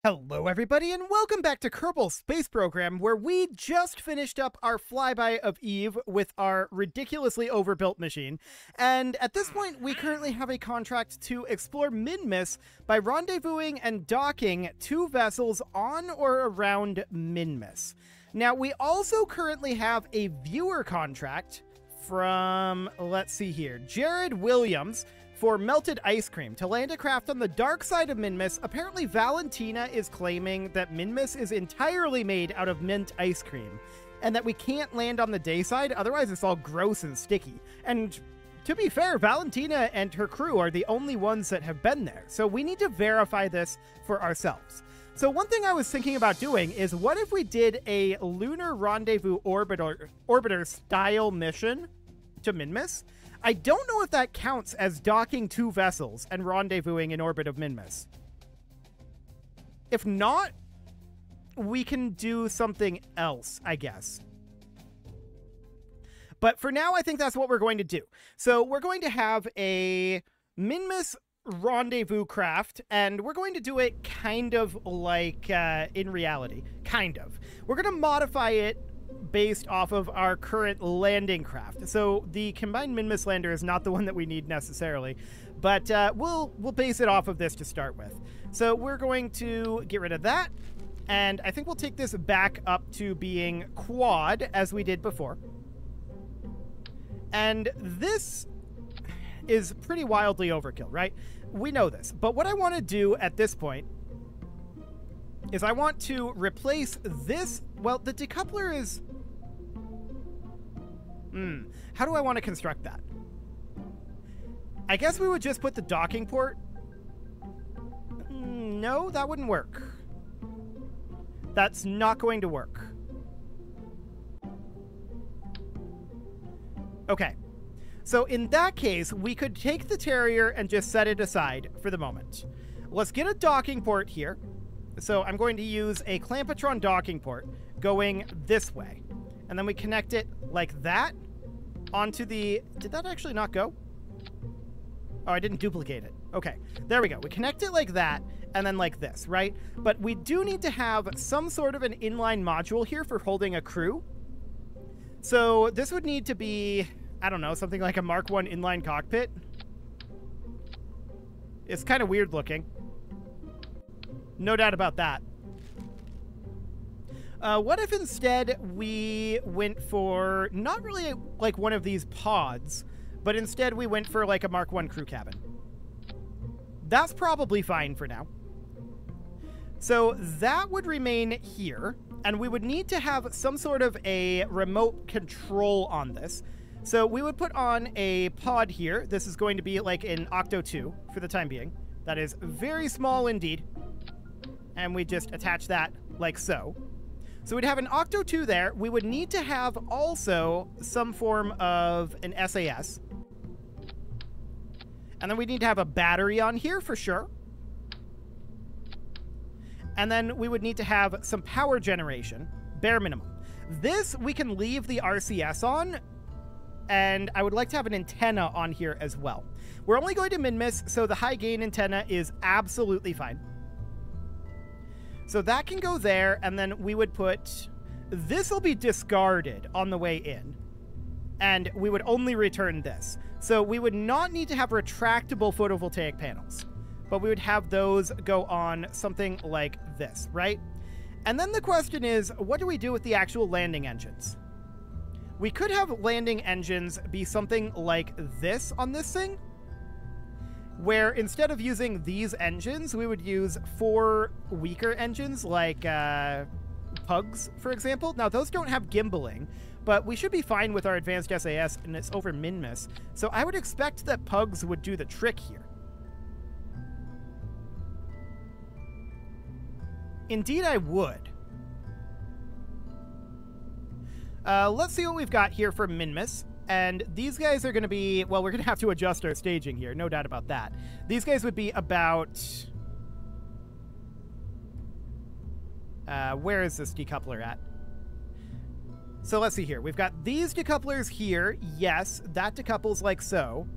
Hello everybody and welcome back to Kerbal Space Program, where we just finished up our flyby of Eve with our ridiculously overbuilt machine, and at this point we currently have a contract to explore Minmus by rendezvousing and docking 2 vessels on or around Minmus. Now we also currently have a viewer contract from, let's see here, Jared Williams, for melted ice cream to land a craft on the dark side of Minmus. Apparently Valentina is claiming that Minmus is entirely made out of mint ice cream and that we can't land on the day side, otherwise it's all gross and sticky. And to be fair, Valentina and her crew are the only ones that have been there, so we need to verify this for ourselves. So one thing I was thinking about doing is, what if we did a lunar rendezvous orbiter style mission to Minmus? I don't know if that counts as docking 2 vessels and rendezvousing in orbit of Minmus. If not, we can do something else, I guess. But for now, I think that's what we're going to do. So we're going to have a Minmus rendezvous craft, and we're going to do it kind of like in reality. Kind of. We're going to modify it based off of our current landing craft. So the combined Minmus lander is not the one that we need necessarily, but we'll base it off of this to start with. So we're going to get rid of that, and I think we'll take this back up to being quad as we did before. And this is pretty wildly overkill, right? We know this, but what I want to do at this point is I want to replace this. Well, the decoupler is... how do I want to construct that? I guess we would just put the docking port. No, that wouldn't work. That's not going to work. Okay. So in that case, we could take the Terrier and just set it aside for the moment. Let's get a docking port here. So I'm going to use a Clampatron docking port going this way. And then we connect it like that onto the... Did that actually not go? Oh, I didn't duplicate it. Okay, there we go. We connect it like that and then like this, right? But we do need to have some sort of an inline module here for holding a crew. So this would need to be, I don't know, something like a Mark I inline cockpit. It's kind of weird looking. No doubt about that. What if instead we went for not really like one of these pods, but instead we went for like a Mark I crew cabin? That's probably fine for now. So that would remain here, and we would need to have some sort of a remote control on this. So we would put on a pod here. This is going to be like an Octo 2 for the time being. That is very small indeed. And we just attach that like so. So we'd have an Octo 2 there. We would need to have also some form of an SAS. And then we need to have a battery on here for sure. And then we would need to have some power generation, bare minimum. This we can leave the RCS on, and I would like to have an antenna on here as well. We're only going to Minmus, so the high gain antenna is absolutely fine. So that can go there, and then we would put... This will be discarded on the way in, and we would only return this. So we would not need to have retractable photovoltaic panels, but we would have those go on something like this, right? And then the question is, what do we do with the actual landing engines? We could have landing engines be something like this on this thing, where instead of using these engines, we would use 4 weaker engines like Pugs, for example. Now, those don't have gimbaling, but we should be fine with our advanced SAS, and it's over Minmus. So I would expect that Pugs would do the trick here. Indeed, I would. Let's see what we've got here for Minmus. And these guys are going to be... Well, we're going to have to adjust our staging here. No doubt about that. These guys would be about... where is this decoupler at? So let's see here. We've got these decouplers here. Yes, that decouples like so.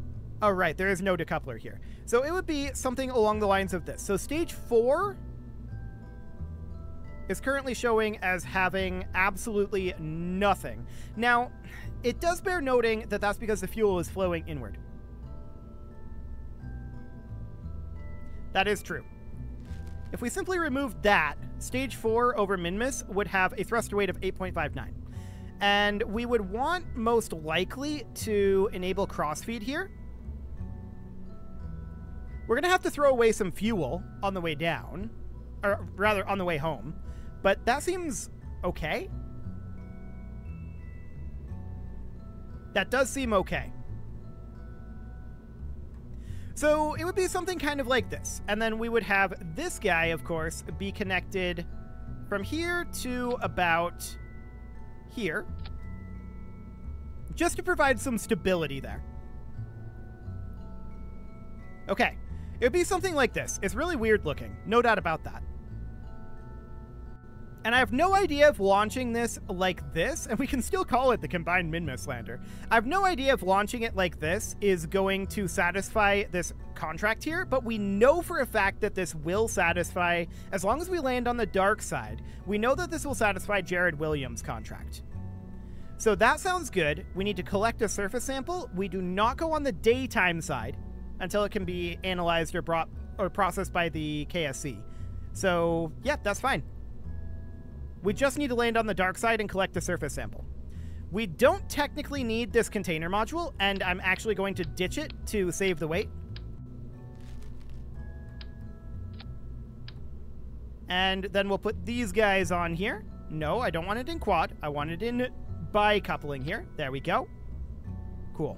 Oh, right. There is no decoupler here. So it would be something along the lines of this. So stage 4 is currently showing as having absolutely nothing. Now, it does bear noting that that's because the fuel is flowing inward. That is true. If we simply removed that, stage 4 over Minmus would have a thruster weight of 8.59. And we would want, most likely, to enable crossfeed here. We're going to have to throw away some fuel on the way down, or rather on the way home, but that seems okay. That does seem okay. So it would be something kind of like this, and then we would have this guy, of course, be connected from here to about here, just to provide some stability there. Okay, it would be something like this. It's really weird looking, no doubt about that. And I have no idea if launching this like this, and we can still call it the Combined Minmus Lander. I have no idea if launching it like this is going to satisfy this contract here, but we know for a fact that this will satisfy, as long as we land on the dark side, we know that this will satisfy Jared Williams' contract. So that sounds good. We need to collect a surface sample. We do not go on the daytime side until it can be analyzed or processed by the KSC. So yeah, that's fine. We just need to land on the dark side and collect the surface sample. We don't technically need this container module, and I'm actually going to ditch it to save the weight. And then we'll put these guys on here. No, I don't want it in quad. I want it in bi-coupling here. There we go. Cool.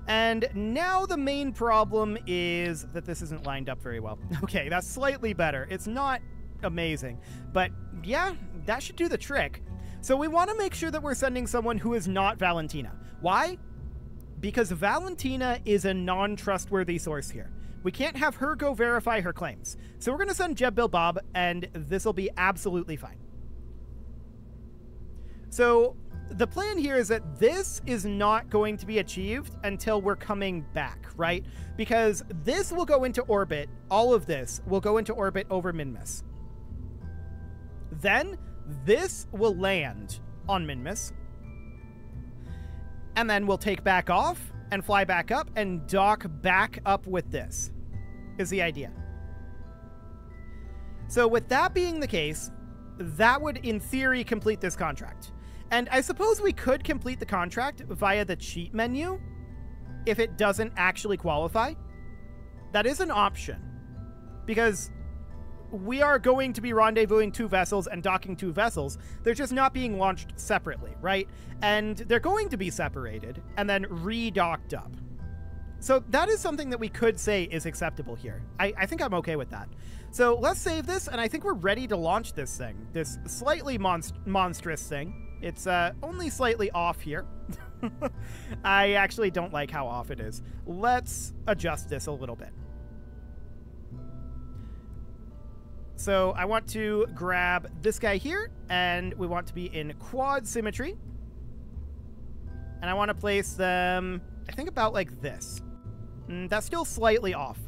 And now the main problem is that this isn't lined up very well. Okay, that's slightly better. It's not amazing, but yeah, that should do the trick. So we want to make sure that we're sending someone who is not Valentina. Why? Because Valentina is a non-trustworthy source here. We can't have her go verify her claims. So we're going to send Jeb Bill Bob, and this will be absolutely fine. So the plan here is that this is not going to be achieved until we're coming back, right? Because this will go into orbit, all of this will go into orbit over Minmus. Then this will land on Minmus, and then we'll take back off and fly back up and dock back up with this, is the idea. So with that being the case, that would in theory complete this contract. And I suppose we could complete the contract via the cheat menu if it doesn't actually qualify. That is an option, because we are going to be rendezvousing 2 vessels and docking 2 vessels. They're just not being launched separately, right? And they're going to be separated and then re-docked up. So that is something that we could say is acceptable here. I think I'm okay with that. So let's save this, and I think we're ready to launch this thing. This slightly monstrous thing. It's only slightly off here. I actually don't like how off it is. Let's adjust this a little bit. So I want to grab this guy here, and we want to be in quad symmetry. And I want to place them, I think, about like this. That's still slightly off.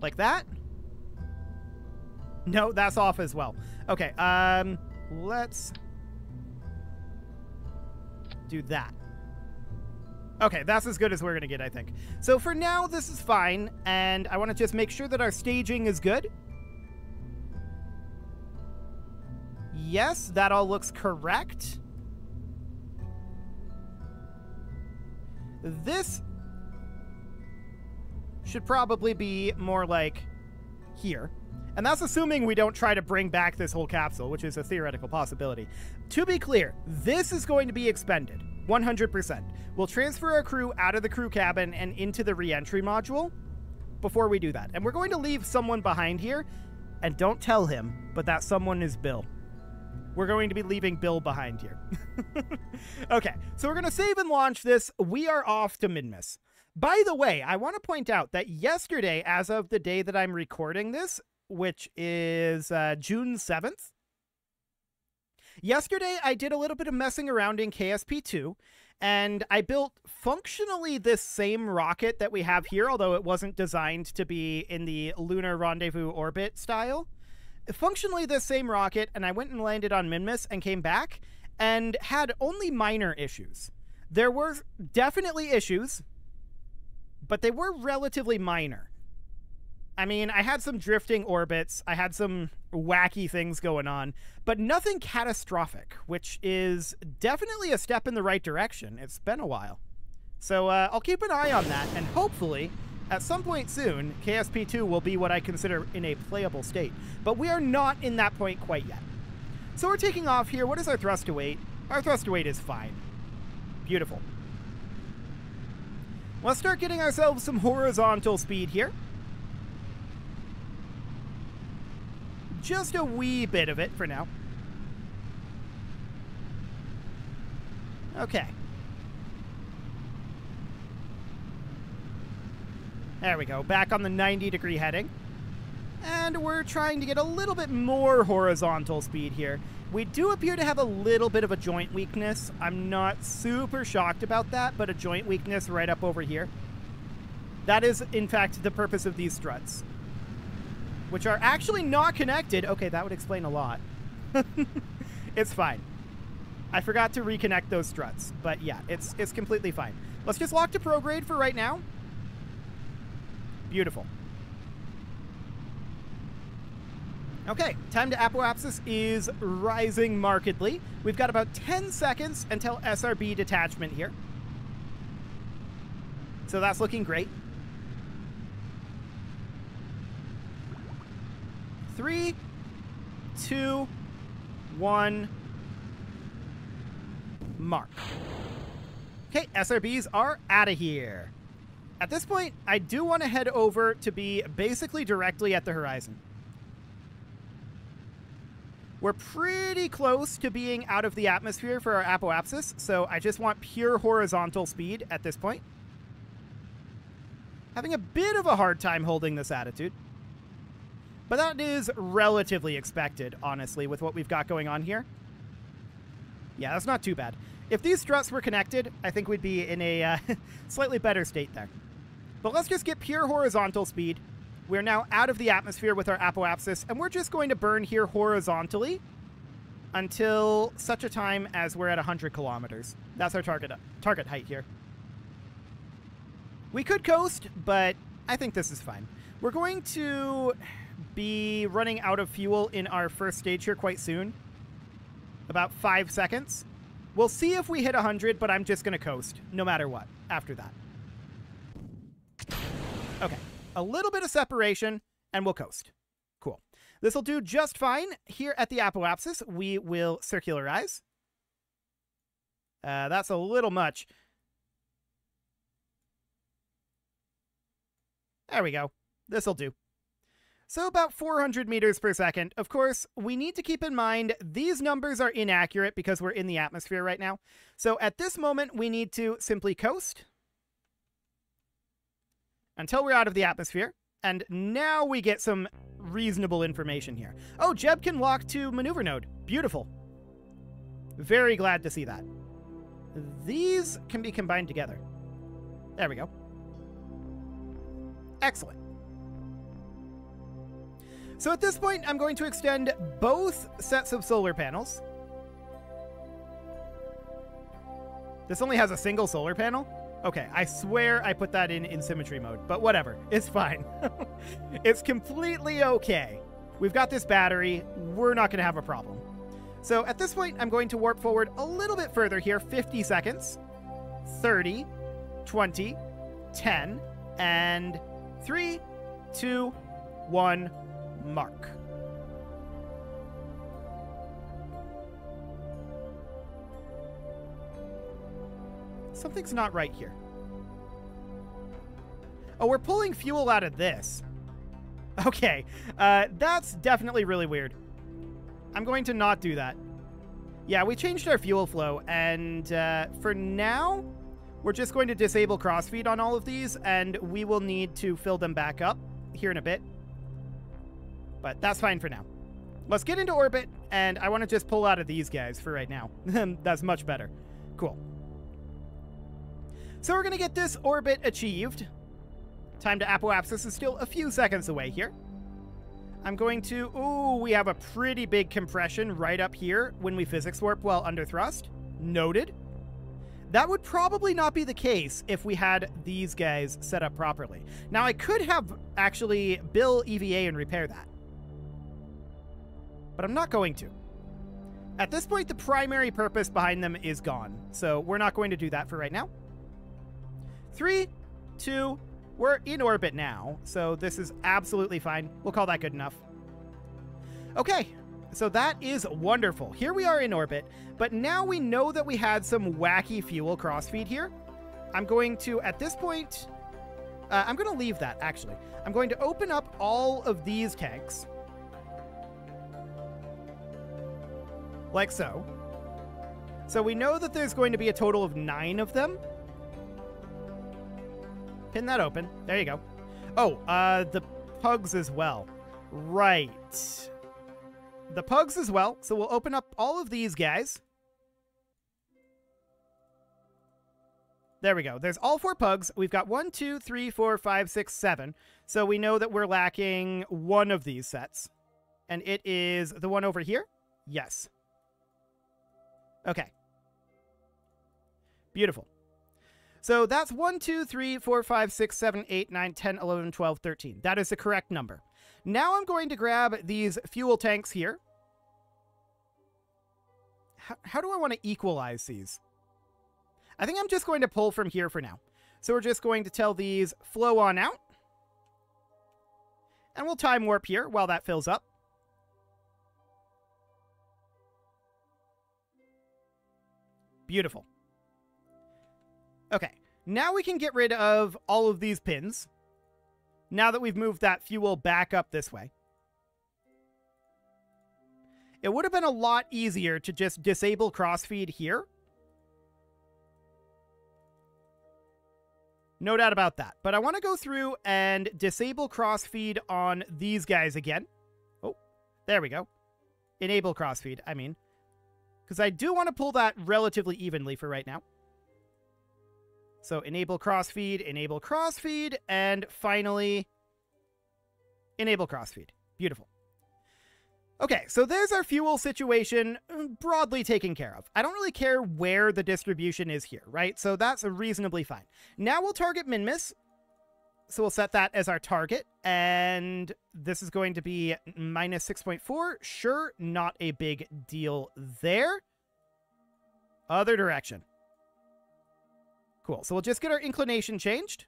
Like that? No, that's off as well. Okay, let's do that. Okay, that's as good as we're going to get, I think. So for now, this is fine, and I want to just make sure that our staging is good. Yes, that all looks correct. This should probably be more like here. And that's assuming we don't try to bring back this whole capsule, which is a theoretical possibility. To be clear, this is going to be expended. 100%. We'll transfer our crew out of the crew cabin and into the re-entry module before we do that. And we're going to leave someone behind here, and don't tell him, but that someone is Bill. We're going to be leaving Bill behind here. Okay, so we're going to save and launch this. We are off to Minmus. By the way, I want to point out that yesterday, as of the day that I'm recording this, which is June 7th, yesterday, I did a little bit of messing around in KSP2, And I built functionally this same rocket that we have here, although it wasn't designed to be in the lunar rendezvous orbit style. Functionally this same rocket, and I went and landed on Minmus and came back and had only minor issues. There were definitely issues, but they were relatively minor. I mean, I had some drifting orbits, I had some wacky things going on, but nothing catastrophic, which is definitely a step in the right direction. It's been a while. So I'll keep an eye on that, and hopefully, at some point soon, KSP2 will be what I consider in a playable state. But we are not in that point quite yet. So we're taking off here. What is our thrust to weight? Our thrust to weight is fine. Beautiful. Let's start getting ourselves some horizontal speed here. Just a wee bit of it for now. Okay. There we go. Back on the 90-degree heading. And we're trying to get a little bit more horizontal speed here. We do appear to have a little bit of a joint weakness. I'm not super shocked about that, but a joint weakness right up over here. That is, in fact, the purpose of these struts, which are actually not connected. Okay, that would explain a lot. It's fine. I forgot to reconnect those struts, but yeah, it's completely fine. Let's just lock to prograde for right now. Beautiful. Okay, time to apoapsis is rising markedly. We've got about 10 seconds until SRB detachment here. So that's looking great. 3, 2, 1, mark. Okay, SRBs are out of here. At this point, I do want to head over to be basically directly at the horizon. We're pretty close to being out of the atmosphere for our apoapsis, so I just want pure horizontal speed at this point. Having a bit of a hard time holding this attitude. But that is relatively expected, honestly, with what we've got going on here. Yeah, that's not too bad. If these struts were connected, I think we'd be in a slightly better state there. But let's just get pure horizontal speed. We're now out of the atmosphere with our apoapsis, and we're just going to burn here horizontally until such a time as we're at 100 kilometers. That's our target height here. We could coast, but I think this is fine. We're going to be running out of fuel in our first stage here quite soon. About 5 seconds. We'll see if we hit 100, but I'm just going to coast, no matter what, after that. Okay. A little bit of separation, and we'll coast. Cool. This will do just fine. Here at the apoapsis, we will circularize. That's a little much. There we go. This'll do. So about 400 meters per second. Of course, we need to keep in mind these numbers are inaccurate because we're in the atmosphere right now. So at this moment, we need to simply coast until we're out of the atmosphere. And now we get some reasonable information here. Oh, Jeb can lock to maneuver node. Beautiful. Very glad to see that. These can be combined together. There we go. Excellent. So at this point, I'm going to extend both sets of solar panels. This only has a single solar panel? Okay, I swear I put that in symmetry mode, but whatever. It's fine. It's completely okay. We've got this battery. We're not going to have a problem. So at this point, I'm going to warp forward a little bit further here. 50 seconds. 30, 20, 10, and 3, 2, 1, mark. Something's not right here. Oh, we're pulling fuel out of this. Okay, that's definitely really weird. I'm going to not do that. Yeah, we changed our fuel flow, and for now, we're just going to disable crossfeed on all of these, and we will need to fill them back up here in a bit. But that's fine for now. Let's get into orbit, and I want to just pull out of these guys for right now. That's much better. Cool. So we're going to get this orbit achieved. Time to apoapsis is still a few seconds away here. I'm going to... Ooh, we have a pretty big compression right up here when we physics warp while under thrust. Noted. That would probably not be the case if we had these guys set up properly. Now, I could have actually bill EVA and repair that. But I'm not going to. At this point, the primary purpose behind them is gone. So we're not going to do that for right now. 3, 2, we're in orbit now. So this is absolutely fine. We'll call that good enough. Okay. So that is wonderful. Here we are in orbit, but now we know that we had some wacky fuel crossfeed here. I'm going to, at this point, I'm going to leave that, actually. I'm going to open up all of these tanks. Like so. So we know that there's going to be a total of 9 of them. Pin that open. There you go. Oh, the pugs as well. Right. The pugs as well. So we'll open up all of these guys. There we go. There's all 4 pugs. We've got 1, 2, 3, 4, 5, 6, 7. So we know that we're lacking one of these sets. And it is the one over here? Yes. Okay. Beautiful. So that's 1, 2, 3, 4, 5, 6, 7, 8, 9, 10, 11, 12, 13. That is the correct number. Now I'm going to grab these fuel tanks here. How do I want to equalize these? I think I'm just going to pull from here for now. So we're just going to tell these flow on out. And we'll time warp here while that fills up. Beautiful. Okay, now we can get rid of all of these pins. Now that we've moved that fuel back up this way. It would have been a lot easier to just disable crossfeed here. No doubt about that. But I want to go through and disable crossfeed on these guys again. Oh, there we go. Enable crossfeed, I mean. Because I do want to pull that relatively evenly for right now. So enable crossfeed, and finally enable crossfeed. Beautiful. Okay, so there's our fuel situation broadly taken care of. I don't really care where the distribution is here, right? So that's reasonably fine. Now we'll target Minmus. So we'll set that as our target, and this is going to be minus 6.4. Sure, not a big deal there. Other direction. Cool. So we'll just get our inclination changed.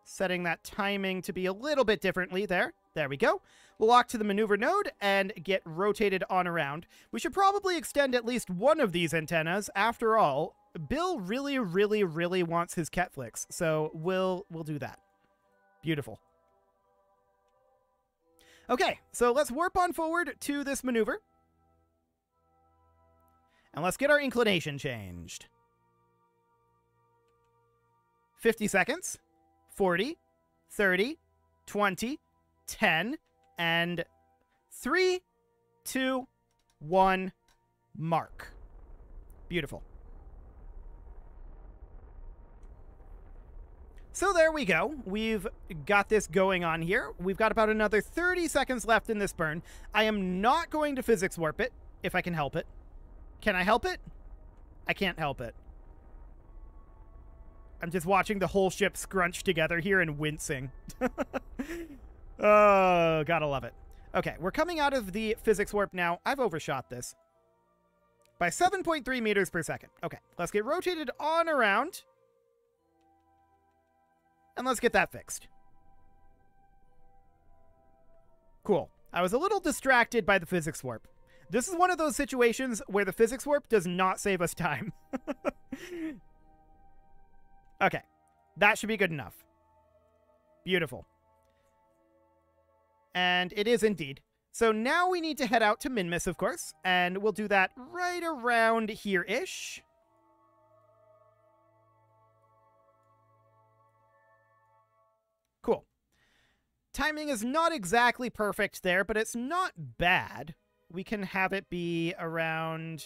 Setting that timing to be a little bit differently there. There we go. We'll lock to the maneuver node and get rotated on around. We should probably extend at least one of these antennas. After all, Bill really, really, really wants his Ketflix, so we'll do that. Beautiful. Okay, so let's warp on forward to this maneuver. And let's get our inclination changed. 50 seconds. 40, 30, 20, 10, and 3, 2, 1, mark. Beautiful. So there we go. We've got this going on here. We've got about another 30 seconds left in this burn. I am not going to physics warp it, if I can help it. Can I help it? I can't help it. I'm just watching the whole ship scrunch together here and wincing. Oh, gotta love it. Okay, we're coming out of the physics warp now. I've overshot this by 7.3 meters per second. Okay, let's get rotated on around. And let's get that fixed. Cool. I was a little distracted by the physics warp. This is one of those situations where the physics warp does not save us time. Okay, that should be good enough. Beautiful. And it is indeed. So now we need to head out to Minmus, of course, and we'll do that right around here-ish. Cool. Timing is not exactly perfect there, but it's not bad. We can have it be around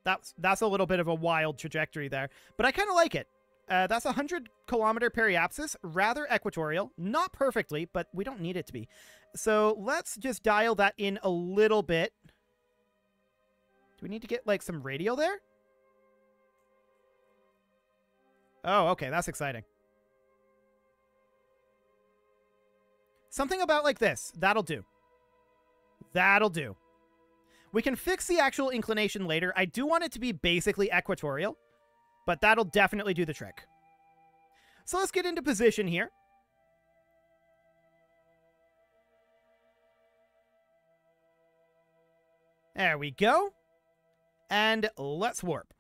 That's a little bit of a wild trajectory there, but I kind of like it. That's 100-kilometer periapsis, rather equatorial. Not perfectly, but we don't need it to be. So let's just dial that in a little bit. Do we need to get, like, some radial there? Oh, okay, that's exciting. Something about like this. That'll do. That'll do. We can fix the actual inclination later. I do want it to be basically equatorial, but that'll definitely do the trick. So let's get into position here. There we go. And let's warp.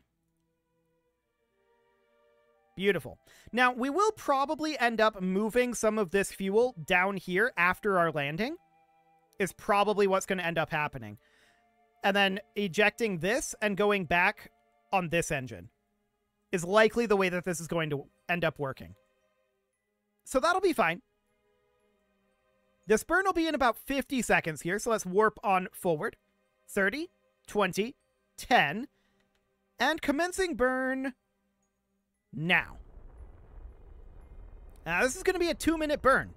Beautiful. Now, we will probably end up moving some of this fuel down here after our landing. Is probably what's going to end up happening. And then ejecting this and going back on this engine is likely the way that this is going to end up working. So that'll be fine. This burn will be in about 50 seconds here, so let's warp on forward. 30, 20, 10, and commencing burn now. Now, this is going to be a 2-minute burn.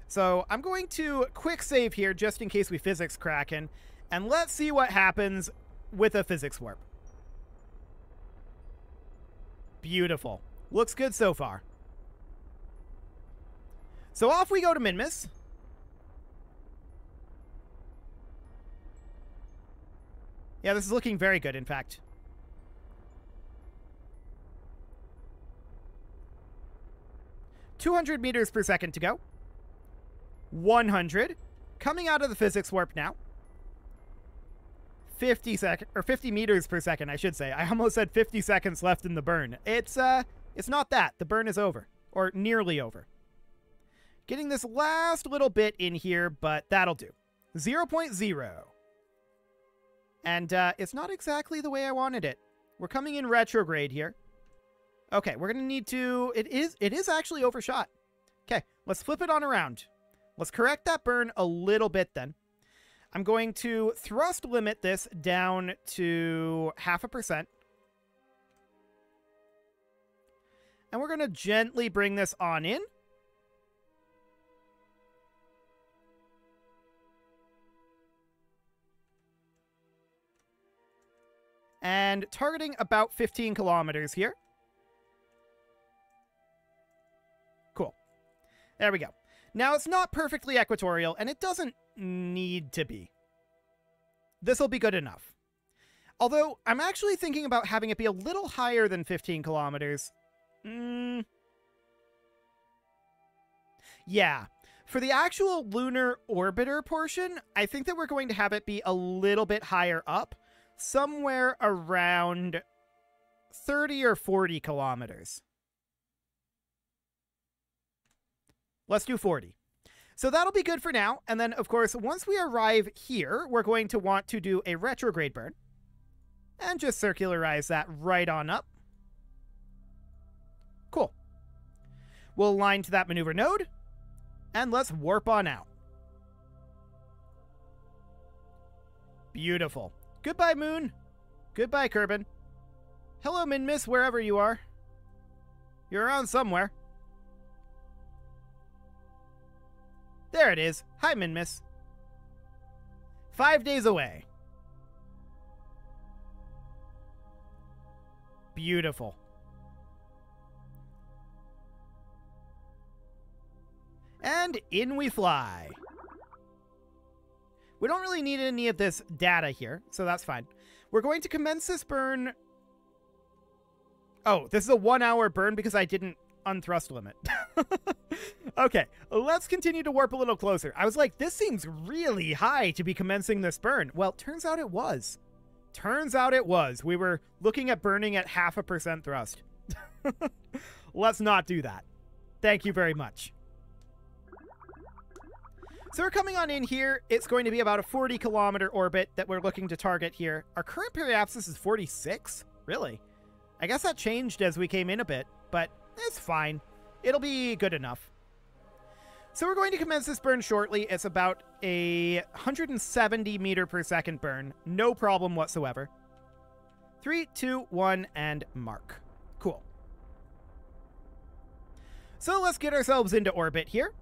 So I'm going to quick save here just in case we physics kraken, and let's see what happens with a physics warp. Beautiful. Looks good so far. So off we go to Minmus. Yeah, this is looking very good, in fact. $200 meters per second to go. 100. Coming out of the physics warp now. 50 meters per second, I should say. I almost said 50 seconds left in the burn. It's not that. The burn is over, or nearly over. Getting this last little bit in here, but that'll do. 0.0. And it's not exactly the way I wanted it. We're coming in retrograde here. Okay, we're going to need to... It is actually overshot. Okay, let's flip it on around. Let's correct that burn a little bit then. I'm going to thrust limit this down to 0.5%. And we're going to gently bring this on in. And targeting about 15 kilometers here. Cool. There we go. Now, it's not perfectly equatorial, and it doesn't need to be. This will be good enough. Although, I'm actually thinking about having it be a little higher than 15 kilometers. Yeah. For the actual lunar orbiter portion, I think that we're going to have it be a little bit higher up. Somewhere around 30 or 40 kilometers. Let's do 40. So that'll be good for now. And then, of course, once we arrive here, we're going to want to do a retrograde burn. And just circularize that right on up. Cool. We'll align to that maneuver node. And let's warp on out. Beautiful. Goodbye, Moon. Goodbye, Kerbin. Hello, Minmus, wherever you are. You're around somewhere. There it is. Hi, Minmus. 5 days away. Beautiful. And in we fly. We don't really need any of this data here, so that's fine. We're going to commence this burn. Oh, this is a 1-hour burn because I didn't unthrust limit. Okay, let's continue to warp a little closer. I was like, this seems really high to be commencing this burn. Well, turns out it was. Turns out it was. We were looking at burning at 0.5% thrust. Let's not do that. Thank you very much. So we're coming on in here. It's going to be about a 40-kilometer orbit that we're looking to target here. Our current periapsis is 46? Really? I guess that changed as we came in a bit, but it's fine. It'll be good enough. So we're going to commence this burn shortly. It's about a 170 meter per second burn. No problem whatsoever. 3, 2, 1, and mark. Cool. So let's get ourselves into orbit here.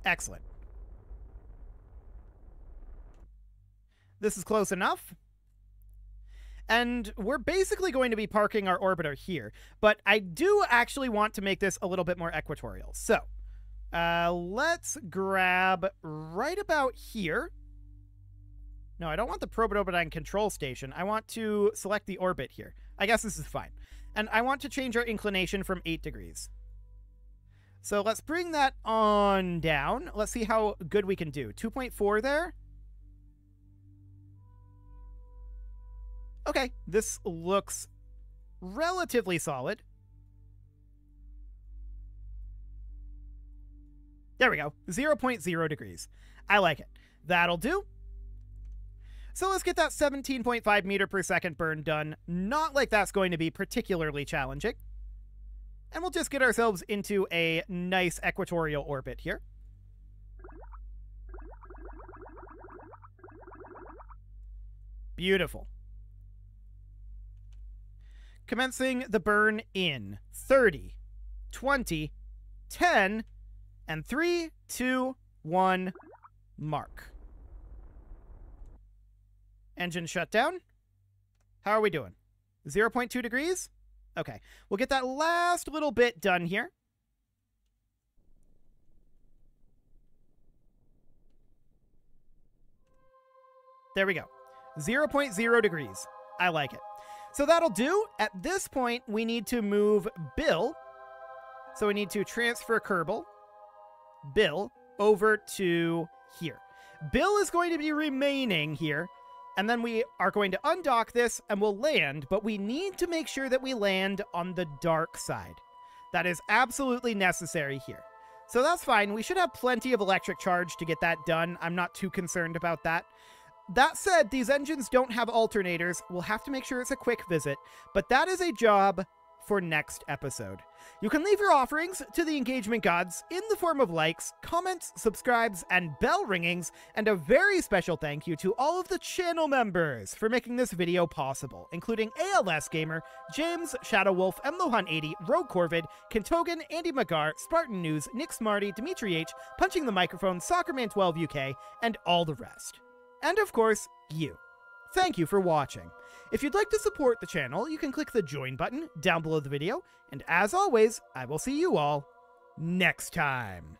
Excellent. This is close enough. And we're basically going to be parking our orbiter here. But I do actually want to make this a little bit more equatorial. So let's grab right about here. No, I don't want the Prototyne control station. I want to select the orbit here. I guess this is fine. And I want to change our inclination from 8 degrees. So let's bring that on down. Let's see how good we can do. 2.4 there. Okay, this looks relatively solid. There we go. 0.0 degrees. I like it. That'll do. So let's get that 17.5 meter per second burn done. Not like that's going to be particularly challenging. And we'll just get ourselves into a nice equatorial orbit here. Beautiful. Commencing the burn in 30, 20, 10, and 3, 2, 1, mark. Engine shut down. How are we doing? 0.2 degrees? Okay, we'll get that last little bit done here. There we go. 0.0 degrees. I like it. So that'll do. At this point, we need to move Bill. So we need to transfer Kerbal, Bill, over to here. Bill is going to be remaining here. And then we are going to undock this and we'll land, but we need to make sure that we land on the dark side. That is absolutely necessary here. So that's fine. We should have plenty of electric charge to get that done. I'm not too concerned about that. That said, these engines don't have alternators. We'll have to make sure it's a quick visit, but that is a job for next episode. You can leave your offerings to the engagement gods in the form of likes, comments, subscribes, and bell ringings, and a very special thank you to all of the channel members for making this video possible, including ALS Gamer, James, Shadow Wolf, MLohan80, Rogue Corvid, Kentogan, Andy Magar, Spartan News, Nick Smarty, Dimitri H, Punching the Microphone, Soccerman12 UK, and all the rest. And of course, you. Thank you for watching. If you'd like to support the channel, you can click the join button down below the video, and as always, I will see you all next time.